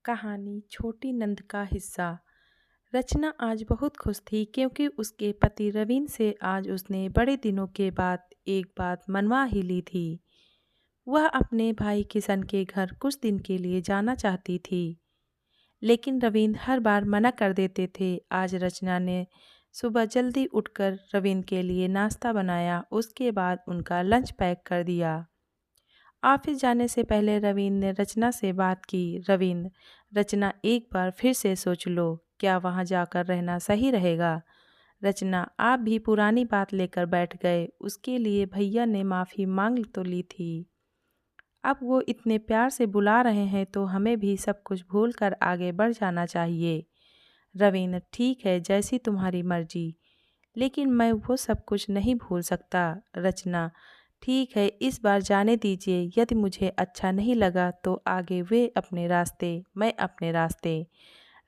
कहानी छोटी नंद का हिस्सा। रचना आज बहुत खुश थी क्योंकि उसके पति रवीन से आज उसने बड़े दिनों के बाद एक बात मनवा ही ली थी। वह अपने भाई किशन के घर कुछ दिन के लिए जाना चाहती थी, लेकिन रवीन हर बार मना कर देते थे। आज रचना ने सुबह जल्दी उठकर रवीन के लिए नाश्ता बनाया, उसके बाद उनका लंच पैक कर दिया। ऑफिस जाने से पहले रवीन ने रचना से बात की। रवीन, रचना एक बार फिर से सोच लो, क्या वहाँ जाकर रहना सही रहेगा? रचना, आप भी पुरानी बात लेकर बैठ गए। उसके लिए भैया ने माफ़ी मांग तो ली थी, अब वो इतने प्यार से बुला रहे हैं तो हमें भी सब कुछ भूल कर आगे बढ़ जाना चाहिए। रवीन, ठीक है, जैसी तुम्हारी मर्जी, लेकिन मैं वो सब कुछ नहीं भूल सकता। रचना, ठीक है, इस बार जाने दीजिए। यदि मुझे अच्छा नहीं लगा तो आगे वे अपने रास्ते, मैं अपने रास्ते।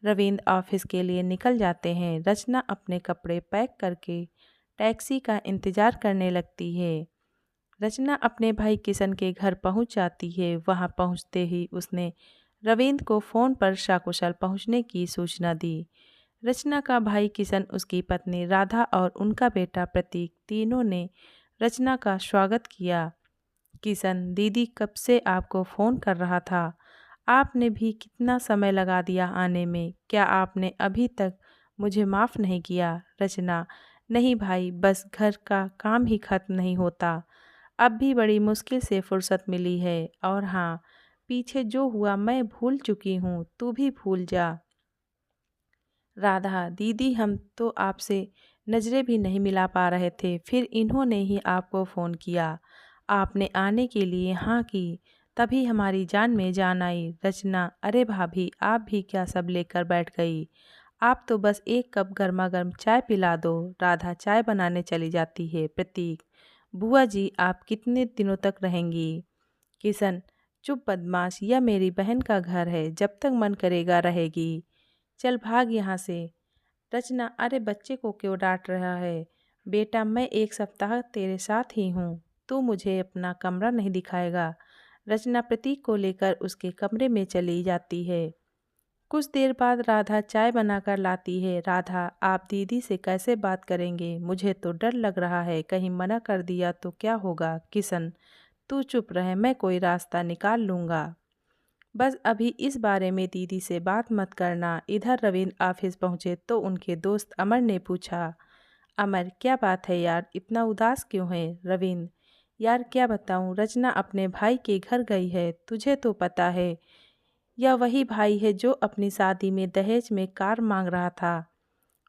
रविंद्र ऑफिस के लिए निकल जाते हैं। रचना अपने कपड़े पैक करके टैक्सी का इंतज़ार करने लगती है। रचना अपने भाई किशन के घर पहुंच जाती है। वहां पहुंचते ही उसने रविंद्र को फ़ोन पर सकुशल पहुंचने की सूचना दी। रचना का भाई किशन, उसकी पत्नी राधा और उनका बेटा प्रतीक तीनों ने रचना का स्वागत किया। किशन, दीदी कब से आपको फ़ोन कर रहा था। आपने भी कितना समय लगा दिया आने में। क्या आपने अभी तक मुझे माफ़ नहीं किया? रचना, नहीं भाई, बस घर का काम ही खत्म नहीं होता। अब भी बड़ी मुश्किल से फुर्सत मिली है। और हाँ, पीछे जो हुआ मैं भूल चुकी हूँ, तू भी भूल जा। राधा, दीदी हम तो आपसे नज़रें भी नहीं मिला पा रहे थे, फिर इन्होंने ही आपको फ़ोन किया। आपने आने के लिए हाँ की, तभी हमारी जान में जान आई। रचना, अरे भाभी, आप भी क्या सब लेकर बैठ गई? आप तो बस एक कप गर्मा गर्म चाय पिला दो। राधा चाय बनाने चली जाती है। प्रतीक, बुआ जी आप कितने दिनों तक रहेंगी? किशन, चुप बदमाश, यह मेरी बहन का घर है, जब तक मन करेगा रहेगी। चल भाग यहाँ से। रचना, अरे बच्चे को क्यों डांट रहा है? बेटा, मैं एक सप्ताह तेरे साथ ही हूँ, तू मुझे अपना कमरा नहीं दिखाएगा? रचना प्रतीक को लेकर उसके कमरे में चली जाती है। कुछ देर बाद राधा चाय बनाकर लाती है। राधा, आप दीदी से कैसे बात करेंगे? मुझे तो डर लग रहा है, कहीं मना कर दिया तो क्या होगा? किशन, तू चुप रहे, मैं कोई रास्ता निकाल लूँगा। बस अभी इस बारे में दीदी से बात मत करना। इधर रविंद्र ऑफिस पहुंचे तो उनके दोस्त अमर ने पूछा, अमर क्या बात है यार, इतना उदास क्यों है? रविंद्र, यार क्या बताऊं, रचना अपने भाई के घर गई है, तुझे तो पता है। यह वही भाई है जो अपनी शादी में दहेज में कार मांग रहा था।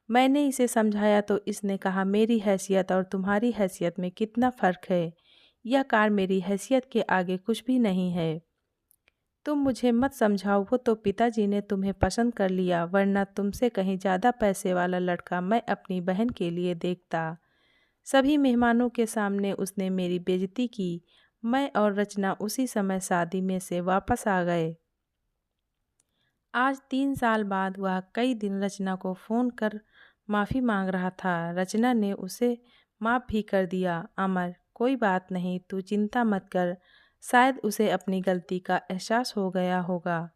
मैंने इसे समझाया तो इसने कहा मेरी हैसियत और तुम्हारी हैसियत में कितना फ़र्क है। यह कार मेरी हैसियत के आगे कुछ भी नहीं है। तुम मुझे मत समझाओ, वो तो पिताजी ने तुम्हें पसंद कर लिया, वरना तुमसे कहीं ज़्यादा पैसे वाला लड़का मैं अपनी बहन के लिए देखता। सभी मेहमानों के सामने उसने मेरी बेइज्जती की। मैं और रचना उसी समय शादी में से वापस आ गए। आज 3 साल बाद वह कई दिन रचना को फ़ोन कर माफ़ी मांग रहा था। रचना ने उसे माफ़ भी कर दिया। अमर, कोई बात नहीं, तू चिंता मत कर, शायद उसे अपनी गलती का एहसास हो गया होगा।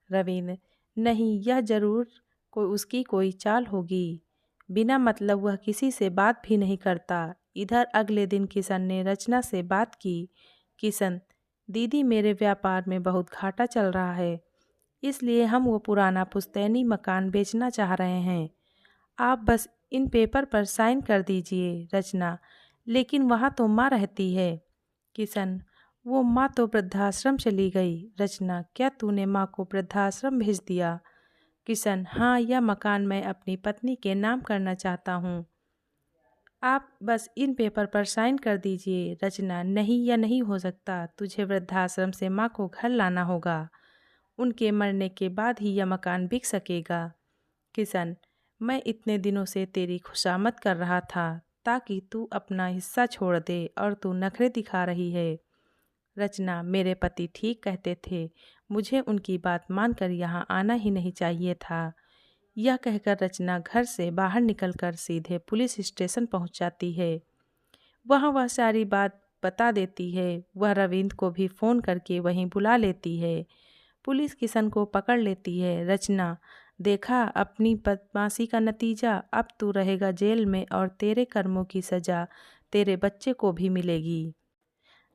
रवीन, नहीं, यह ज़रूर उसकी कोई चाल होगी। बिना मतलब वह किसी से बात भी नहीं करता। इधर अगले दिन किशन ने रचना से बात की। किशन, दीदी मेरे व्यापार में बहुत घाटा चल रहा है, इसलिए हम वो पुराना पुश्तैनी मकान बेचना चाह रहे हैं। आप बस इन पेपर पर साइन कर दीजिए। रचना, लेकिन वहाँ तो माँ रहती है। किशन, वो माँ तो वृद्धाश्रम चली गई। रचना, क्या तूने माँ को वृद्धाश्रम भेज दिया? किशन, हाँ, यह मकान मैं अपनी पत्नी के नाम करना चाहता हूँ। आप बस इन पेपर पर साइन कर दीजिए। रचना, नहीं, यह नहीं हो सकता, तुझे वृद्धाश्रम से माँ को घर लाना होगा। उनके मरने के बाद ही यह मकान बिक सकेगा। किशन, मैं इतने दिनों से तेरी खुशामद कर रहा था ताकि तू अपना हिस्सा छोड़ दे, और तू नखरे दिखा रही है। रचना, मेरे पति ठीक कहते थे, मुझे उनकी बात मानकर यहाँ आना ही नहीं चाहिए था। यह कहकर रचना घर से बाहर निकलकर सीधे पुलिस स्टेशन पहुँच जाती है। वहाँ वह सारी बात बता देती है। वह रविंद्र को भी फ़ोन करके वहीं बुला लेती है। पुलिस किशन को पकड़ लेती है। रचना, देखा अपनी बदमाशी का नतीजा, अब तू रहेगा जेल में और तेरे कर्मों की सज़ा तेरे बच्चे को भी मिलेगी।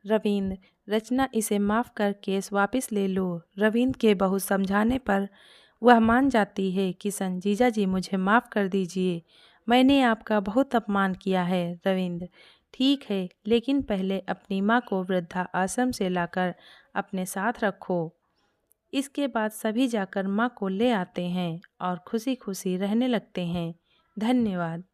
रविंद्र, रचना इसे माफ़ कर केस वापस ले लो। रविंद्र के बहुत समझाने पर वह मान जाती है। किशन, जीजा जी मुझे माफ़ कर दीजिए, मैंने आपका बहुत अपमान किया है। रविंद्र, ठीक है, लेकिन पहले अपनी माँ को वृद्धा आश्रम से लाकर अपने साथ रखो। इसके बाद सभी जाकर माँ को ले आते हैं और खुशी खुशी रहने लगते हैं। धन्यवाद।